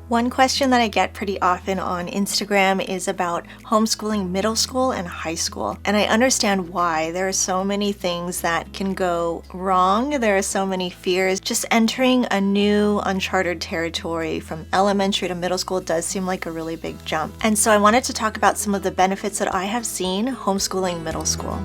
One question that I get pretty often on Instagram is about homeschooling middle school and high school. And I understand why. There are so many things that can go wrong. There are so many fears. Just entering a new uncharted territory from elementary to middle school does seem like a really big jump. And so I wanted to talk about some of the benefits that I have seen homeschooling middle school.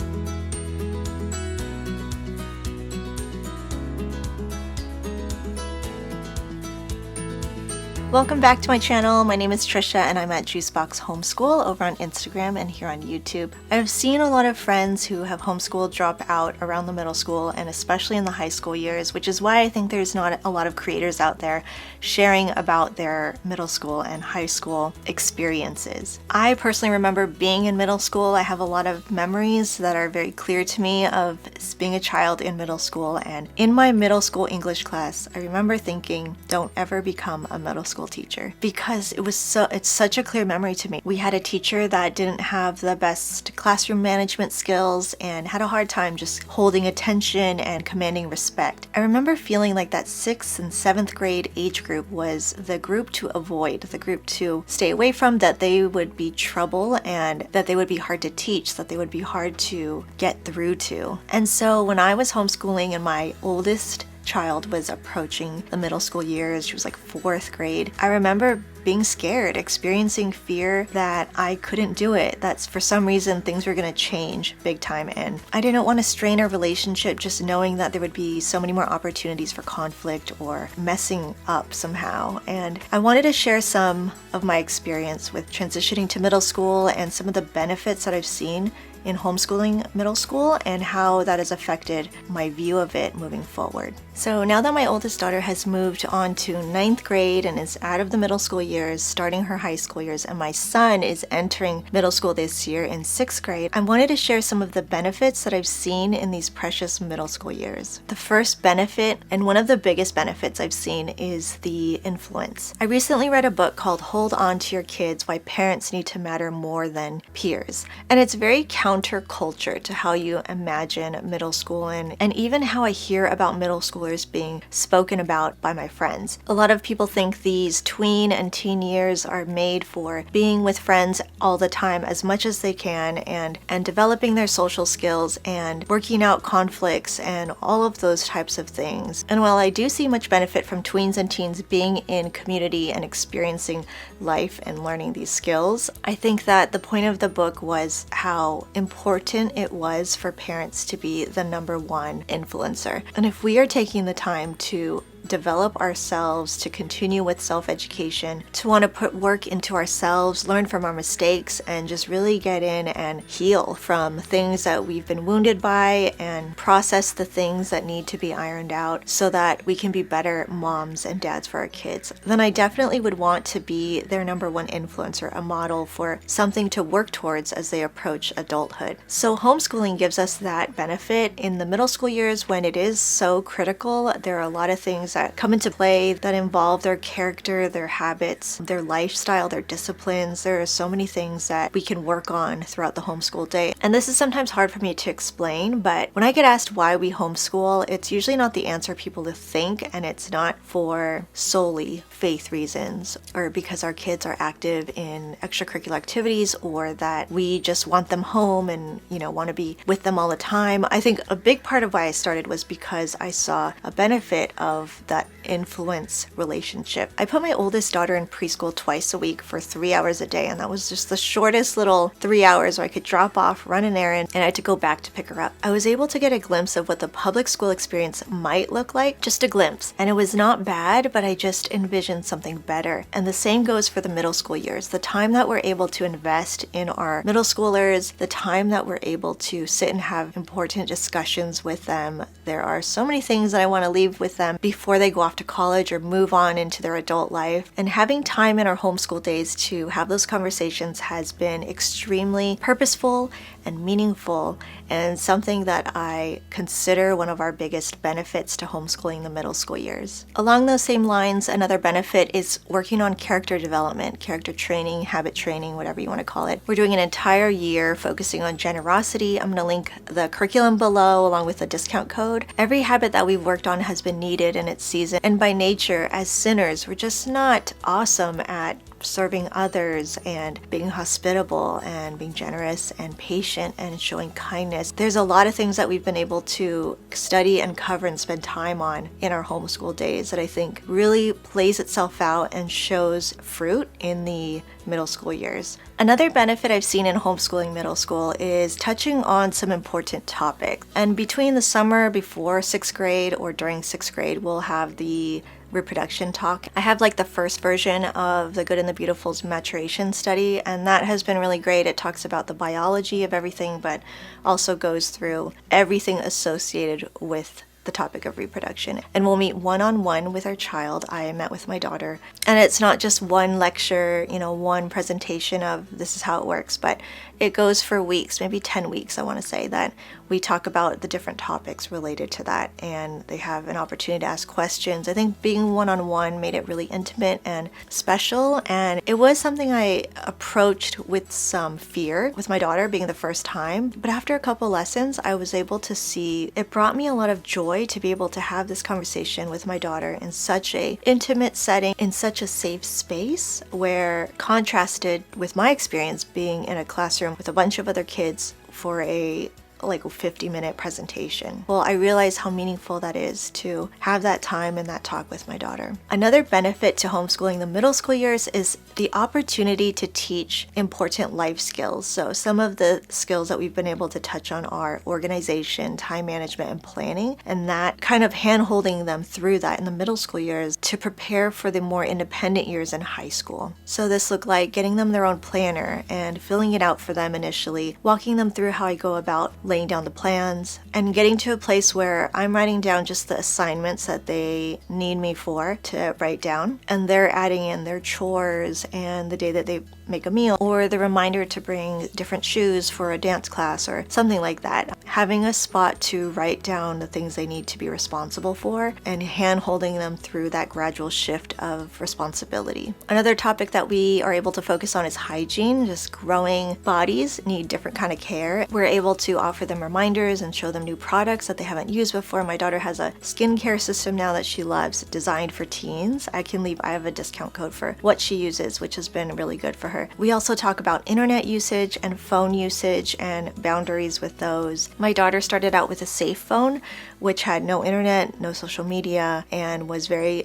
Welcome back to my channel. My name is Trisha and I'm at Juicebox Homeschool over on Instagram and here on YouTube. I've seen a lot of friends who have homeschooled drop out around the middle school and especially in the high school years, which is why I think there's not a lot of creators out there sharing about their middle school and high school experiences. I personally remember being in middle school. I have a lot of memories that are very clear to me of being a child in middle school, and in my middle school English class, I remember thinking, don't ever become a middle school teacher, because it's such a clear memory to me. We had a teacher that didn't have the best classroom management skills and had a hard time just holding attention and commanding respect. I remember feeling like that 6th and 7th grade age group was the group to avoid, the group to stay away from, that they would be trouble and that they would be hard to teach, that they would be hard to get through to. And so when I was homeschooling and my oldest child was approaching the middle school years, she was like 4th grade, I remember being scared, experiencing fear that I couldn't do it, that for some reason things were going to change big time, and I didn't want to strain our relationship just knowing that there would be so many more opportunities for conflict or messing up somehow. And I wanted to share some of my experience with transitioning to middle school and some of the benefits that I've seen in homeschooling middle school and how that has affected my view of it moving forward. So now that my oldest daughter has moved on to 9th grade and is out of the middle school years, starting her high school years, and my son is entering middle school this year in 6th grade, I wanted to share some of the benefits that I've seen in these precious middle school years. The first benefit, and one of the biggest benefits I've seen, is the influence. I recently read a book called Hold On to Your Kids: Why Parents Need to Matter More Than Peers. And it's very counterculture to how you imagine middle school and even how I hear about middle schoolers being spoken about by my friends. A lot of people think these tween and teen years are made for being with friends all the time as much as they can and developing their social skills and working out conflicts and all of those types of things. And while I do see much benefit from tweens and teens being in community and experiencing life and learning these skills, I think that the point of the book was how important it was for parents to be the number one influencer. And if we are taking the time to develop ourselves, to continue with self-education, to want to put work into ourselves, learn from our mistakes, and just really get in and heal from things that we've been wounded by and process the things that need to be ironed out so that we can be better moms and dads for our kids, then I definitely would want to be their number one influencer, a model for something to work towards as they approach adulthood. So homeschooling gives us that benefit in the middle school years when it is so critical. There are a lot of things that come into play that involve their character, their habits, their lifestyle, their disciplines. There are so many things that we can work on throughout the homeschool day. And this is sometimes hard for me to explain, but when I get asked why we homeschool, it's usually not the answer people think, and it's not for solely faith reasons or because our kids are active in extracurricular activities or that we just want them home and, want to be with them all the time. I think a big part of why I started was because I saw a benefit of that influence relationship. I put my oldest daughter in preschool twice a week for 3 hours a day, and that was just the shortest little 3 hours where I could drop off, run an errand, and I had to go back to pick her up. I was able to get a glimpse of what the public school experience might look like, just a glimpse, and it was not bad, but I just envisioned something better. And the same goes for the middle school years. The time that we're able to invest in our middle schoolers, the time that we're able to sit and have important discussions with them. There are so many things that I want to leave with them before they go off to college or move on into their adult life. And having time in our homeschool days to have those conversations has been extremely purposeful and meaningful, and something that I consider one of our biggest benefits to homeschooling the middle school years. Along those same lines, another benefit is working on character development, character training, habit training, whatever you want to call it. We're doing an entire year focusing on generosity. I'm going to link the curriculum below along with the discount code. Every habit that we've worked on has been needed, and it's season. And by nature, as sinners, we're just not awesome at serving others and being hospitable and being generous and patient and showing kindness. There's a lot of things that we've been able to study and cover and spend time on in our homeschool days that I think really plays itself out and shows fruit in the middle school years. Another benefit I've seen in homeschooling middle school is touching on some important topics. And between the summer before 6th grade or during 6th grade, we'll have the reproduction talk. I have like the first version of The Good and the Beautiful's maturation study, and that has been really great. It talks about the biology of everything, but also goes through everything associated with the topic of reproduction. And we'll meet one-on-one with our child. I met with my daughter, and it's not just one lecture, one presentation of this is how it works, but it goes for weeks, maybe 10 weeks, I want to say, that we talk about the different topics related to that, and they have an opportunity to ask questions. I think being one-on-one made it really intimate and special, and it was something I approached with some fear with my daughter being the first time, but after a couple lessons, I was able to see it brought me a lot of joy to be able to have this conversation with my daughter in such a intimate setting, in such a safe space, where contrasted with my experience being in a classroom with a bunch of other kids for a 50-minute presentation. Well, I realize how meaningful that is to have that time and that talk with my daughter. Another benefit to homeschooling the middle school years is the opportunity to teach important life skills. So some of the skills that we've been able to touch on are organization, time management, and planning, and that kind of hand-holding them through that in the middle school years to prepare for the more independent years in high school. So this looked like getting them their own planner and filling it out for them initially, walking them through how I go about laying down the plans, and getting to a place where I'm writing down just the assignments that they need me for to write down, and they're adding in their chores and the day that they make a meal, or the reminder to bring different shoes for a dance class or something like that. Having a spot to write down the things they need to be responsible for and hand-holding them through that gradual shift of responsibility. Another topic that we are able to focus on is hygiene. Just growing bodies need different kind of care. We're able to offer them reminders and show them new products that they haven't used before. My daughter has a skincare system now that she loves, designed for teens. I have a discount code for what she uses, which has been really good for her. We also talk about internet usage and phone usage and boundaries with those. My daughter started out with a safe phone, which had no internet, no social media, and was very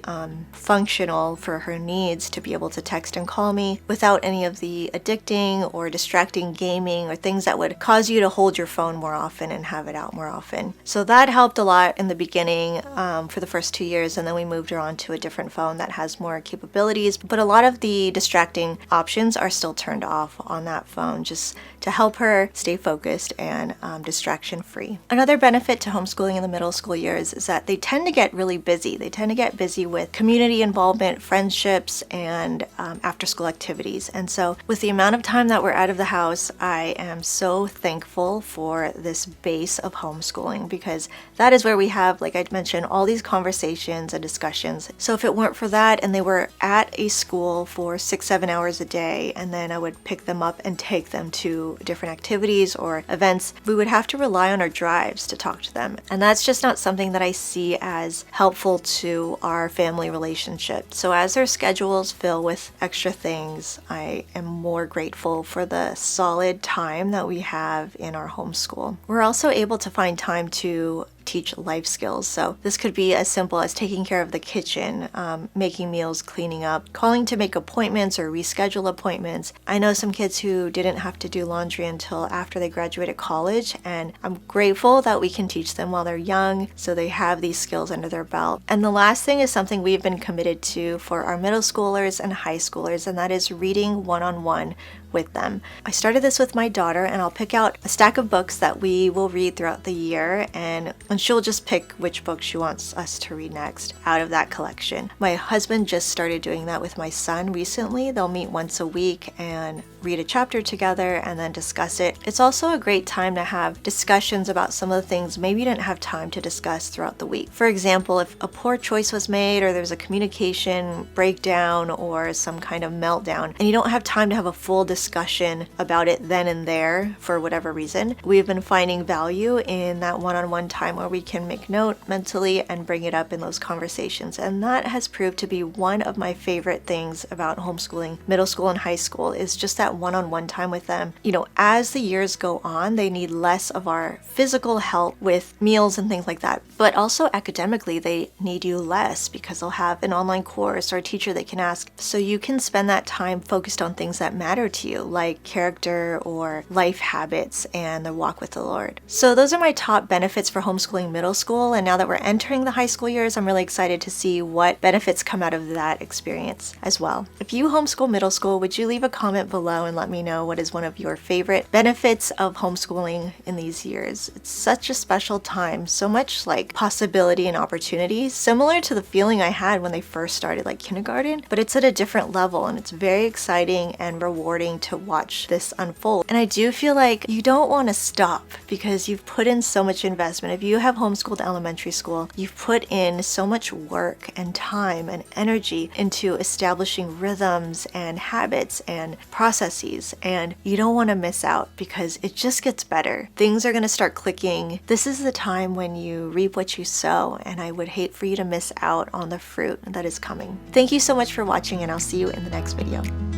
functional for her needs to be able to text and call me without any of the addicting or distracting gaming or things that would cause you to hold your phone more often and have it out more often. So that helped a lot in the beginning for the first 2 years, and then we moved her on to a different phone that has more capabilities, but a lot of the distracting options are still turned off on that phone just to help her stay focused and distraction free. Another benefit to homeschooling in the middle school years is that they tend to get really busy. They tend to get busy with community involvement, friendships, and after school activities. And so with the amount of time that we're out of the house, I am so thankful for this base of homeschooling, because that is where we have, like I mentioned, all these conversations and discussions. So if it weren't for that and they were at a school for 6-7 hours a day, and then I would pick them up and take them to different activities or events, we would have to rely on our drives to talk to them. And that's just not something that I see as helpful to our family relationship. So as their schedules fill with extra things, I am more grateful for the solid time that we have in our homeschool. We're also able to find time to teach life skills. So this could be as simple as taking care of the kitchen, making meals, cleaning up, calling to make appointments or reschedule appointments. I know some kids who didn't have to do laundry until after they graduated college, and I'm grateful that we can teach them while they're young so they have these skills under their belt. And the last thing is something we've been committed to for our middle schoolers and high schoolers, and that is reading one-on-one with them. I started this with my daughter, and I'll pick out a stack of books that we will read throughout the year, and she'll just pick which book she wants us to read next out of that collection. My husband just started doing that with my son recently. They'll meet once a week and read a chapter together and then discuss it. It's also a great time to have discussions about some of the things maybe you didn't have time to discuss throughout the week. For example, if a poor choice was made, or there's a communication breakdown or some kind of meltdown, and you don't have time to have a full discussion discussion about it then and there for whatever reason. We've been finding value in that one-on-one time where we can make note mentally and bring it up in those conversations. And that has proved to be one of my favorite things about homeschooling middle school and high school, is just that one-on-one time with them. You know, as the years go on, they need less of our physical help with meals and things like that, but also academically they need you less because they'll have an online course or a teacher they can ask. So you can spend that time focused on things that matter to you, like character or life habits and the walk with the Lord. So those are my top benefits for homeschooling middle school, and now that we're entering the high school years, I'm really excited to see what benefits come out of that experience as well. If you homeschool middle school, would you leave a comment below and let me know what is one of your favorite benefits of homeschooling in these years? It's such a special time, so much like possibility and opportunity, similar to the feeling I had when they first started, like kindergarten, but it's at a different level, and it's very exciting and rewarding to watch this unfold. And I do feel like you don't want to stop because you've put in so much investment. If you have homeschooled elementary school, you've put in so much work and time and energy into establishing rhythms and habits and processes, and you don't want to miss out because it just gets better. Things are going to start clicking. This is the time when you reap what you sow, and I would hate for you to miss out on the fruit that is coming. Thank you so much for watching, and I'll see you in the next video.